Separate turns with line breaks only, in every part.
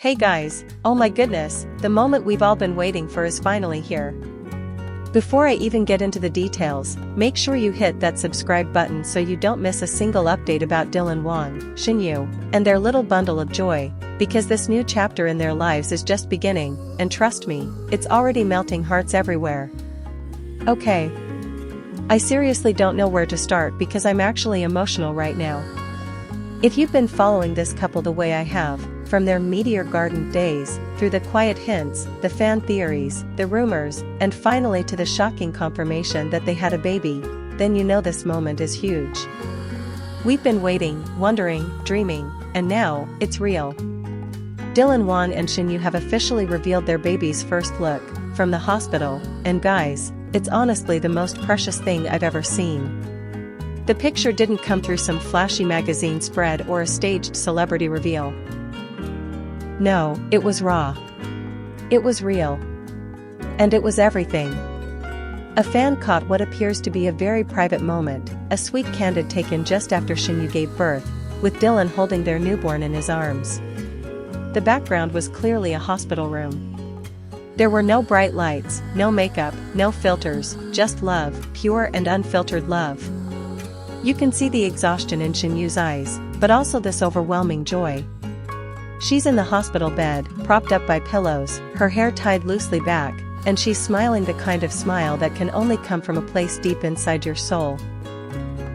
Hey guys, oh my goodness, the moment we've all been waiting for is finally here. Before I even get into the details, make sure you hit that subscribe button so you don't miss a single update about Wang, Shen Yue, and their little bundle of joy, because this new chapter in their lives is just beginning, and trust me, it's already melting hearts everywhere. Okay. I seriously don't know where to start because I'm actually emotional right now. If you've been following this couple the way I have, from their Meteor Garden days, through the quiet hints, the fan theories, the rumors, and finally to the shocking confirmation that they had a baby, then you know this moment is huge. We've been waiting, wondering, dreaming, and now, it's real. Wang and Shen Yue have officially revealed their baby's first look, from the hospital, and guys, it's honestly the most precious thing I've ever seen. The picture didn't come through some flashy magazine spread or a staged celebrity reveal. No, it was raw. It was real. And it was everything. A fan caught what appears to be a very private moment, a sweet candid taken just after Shen Yue gave birth, with Dylan holding their newborn in his arms. The background was clearly a hospital room. There were no bright lights, no makeup, no filters, just love, pure and unfiltered love. You can see the exhaustion in Shen Yue's eyes, but also this overwhelming joy. She's in the hospital bed, propped up by pillows, her hair tied loosely back, and she's smiling the kind of smile that can only come from a place deep inside your soul.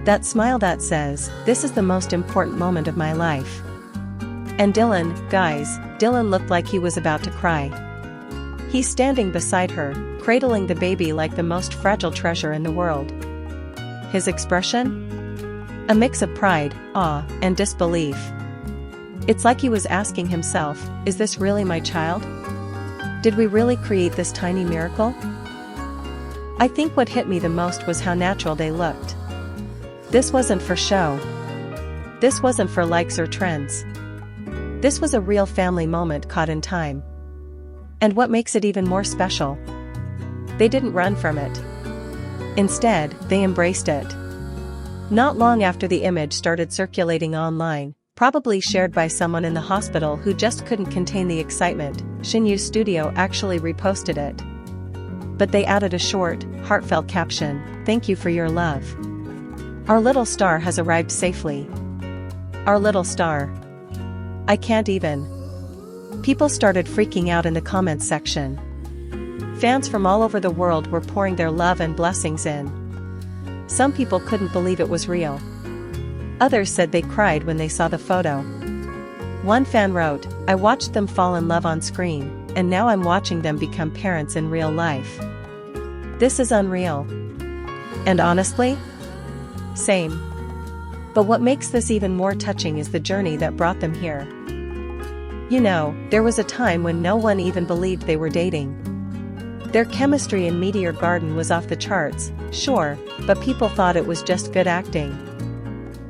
That smile that says, "This is the most important moment of my life." And Dylan, guys, Dylan looked like he was about to cry. He's standing beside her, cradling the baby like the most fragile treasure in the world. His expression? A mix of pride, awe, and disbelief. It's like he was asking himself, is this really my child? Did we really create this tiny miracle? I think what hit me the most was how natural they looked. This wasn't for show. This wasn't for likes or trends. This was a real family moment caught in time. And what makes it even more special? They didn't run from it. Instead, they embraced it. Not long after the image started circulating online, probably shared by someone in the hospital who just couldn't contain the excitement, Shen Yue's studio actually reposted it. But they added a short, heartfelt caption, "Thank you for your love. Our little star has arrived safely." Our little star. I can't even. People started freaking out in the comments section. Fans from all over the world were pouring their love and blessings in. Some people couldn't believe it was real. Others said they cried when they saw the photo. One fan wrote, "I watched them fall in love on screen, and now I'm watching them become parents in real life. This is unreal." And honestly? Same. But what makes this even more touching is the journey that brought them here. You know, there was a time when no one even believed they were dating. Their chemistry in Meteor Garden was off the charts, sure, but people thought it was just good acting.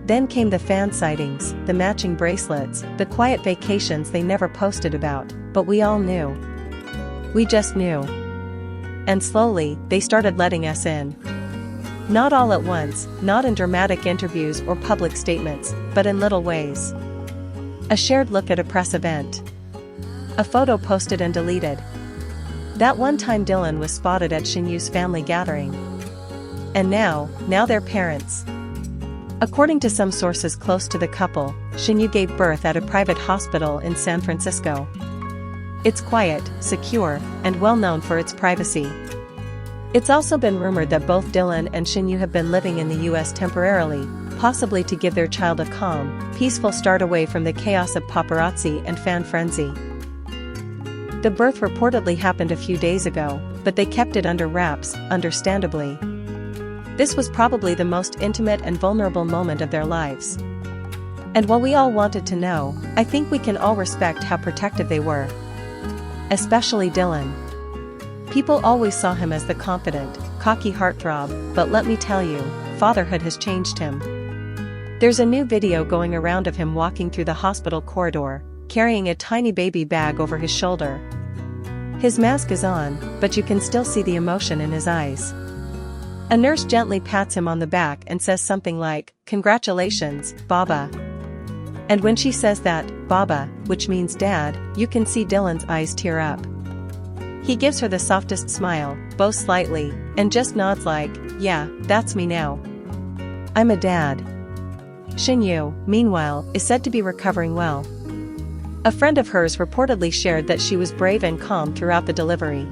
Then came the fan sightings, the matching bracelets, the quiet vacations they never posted about, but we all knew. We just knew. And slowly, they started letting us in. Not all at once, not in dramatic interviews or public statements, but in little ways. A shared look at a press event. A photo posted and deleted. That one time Dylan was spotted at Shen Yue's family gathering. And now they're parents. According to some sources close to the couple, Shen Yue gave birth at a private hospital in San Francisco. It's quiet, secure, and well known for its privacy. It's also been rumored that both Dylan and Shen Yue have been living in the US temporarily, possibly to give their child a calm, peaceful start away from the chaos of paparazzi and fan frenzy. The birth reportedly happened a few days ago, but they kept it under wraps, understandably. This was probably the most intimate and vulnerable moment of their lives. And while we all wanted to know, I think we can all respect how protective they were. Especially Dylan. People always saw him as the confident, cocky heartthrob, but let me tell you, fatherhood has changed him. There's a new video going around of him walking through the hospital corridor, carrying a tiny baby bag over his shoulder. His mask is on, but you can still see the emotion in his eyes. A nurse gently pats him on the back and says something like, "Congratulations, Baba." And when she says that, Baba, which means dad, you can see Dylan's eyes tear up. He gives her the softest smile, bows slightly, and just nods like, yeah, that's me now. I'm a dad. Shen Yue, meanwhile, is said to be recovering well. A friend of hers reportedly shared that she was brave and calm throughout the delivery.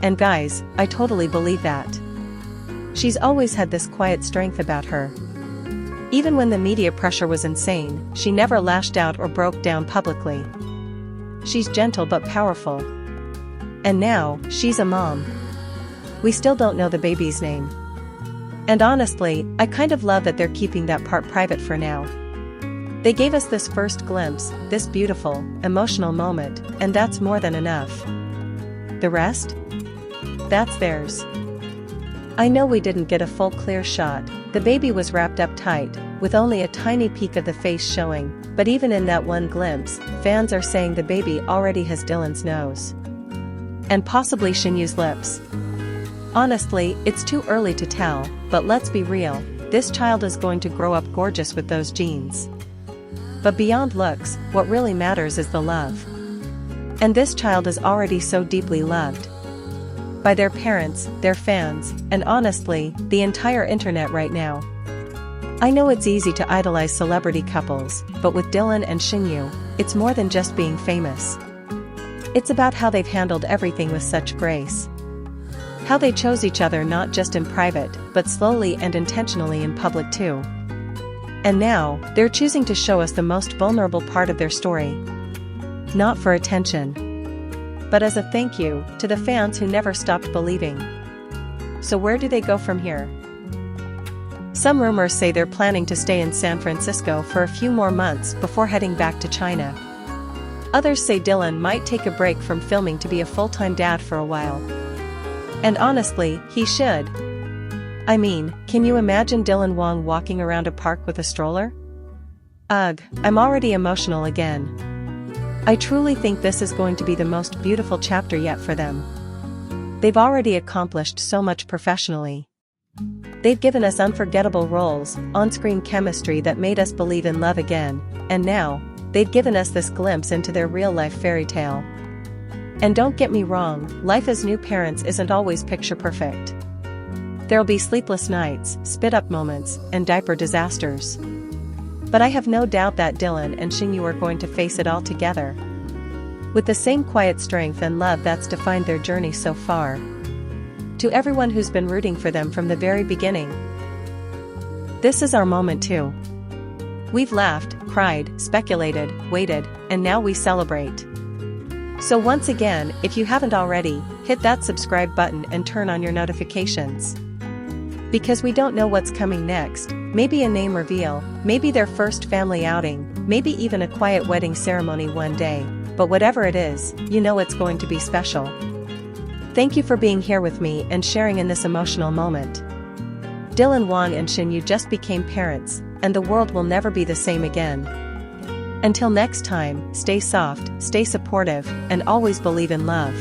And guys, I totally believe that. She's always had this quiet strength about her. Even when the media pressure was insane, she never lashed out or broke down publicly. She's gentle but powerful. And now, she's a mom. We still don't know the baby's name. And honestly, I kind of love that they're keeping that part private for now. They gave us this first glimpse, this beautiful, emotional moment, and that's more than enough. The rest? That's theirs. I know we didn't get a full clear shot. The baby was wrapped up tight, with only a tiny peek of the face showing, but even in that one glimpse, fans are saying the baby already has Dylan's nose. And possibly Shen Yue's lips. Honestly, it's too early to tell, but let's be real, this child is going to grow up gorgeous with those genes. But beyond looks, what really matters is the love. And this child is already so deeply loved. By their parents, their fans, and honestly, the entire internet right now. I know it's easy to idolize celebrity couples, but with Dylan and Shen Yue, it's more than just being famous. It's about how they've handled everything with such grace. How they chose each other not just in private, but slowly and intentionally in public too. And now, they're choosing to show us the most vulnerable part of their story. Not for attention, but as a thank you to the fans who never stopped believing. So where do they go from here? Some rumors say they're planning to stay in San Francisco for a few more months before heading back to China. Others say Dylan might take a break from filming to be a full-time dad for a while. And honestly, he should. I mean, can you imagine Dylan Wang walking around a park with a stroller? Ugh, I'm already emotional again. I truly think this is going to be the most beautiful chapter yet for them. They've already accomplished so much professionally. They've given us unforgettable roles, on-screen chemistry that made us believe in love again, and now, they've given us this glimpse into their real-life fairy tale. And don't get me wrong, life as new parents isn't always picture-perfect. There'll be sleepless nights, spit-up moments, and diaper disasters. But I have no doubt that Dylan and Shen Yue are going to face it all together. With the same quiet strength and love that's defined their journey so far. To everyone who's been rooting for them from the very beginning. This is our moment too. We've laughed, cried, speculated, waited, and now we celebrate. So once again, if you haven't already, hit that subscribe button and turn on your notifications. Because we don't know what's coming next, maybe a name reveal, maybe their first family outing, maybe even a quiet wedding ceremony one day, but whatever it is, you know it's going to be special. Thank you for being here with me and sharing in this emotional moment. Dylan Wang and Shen Yue just became parents, and the world will never be the same again. Until next time, stay soft, stay supportive, and always believe in love.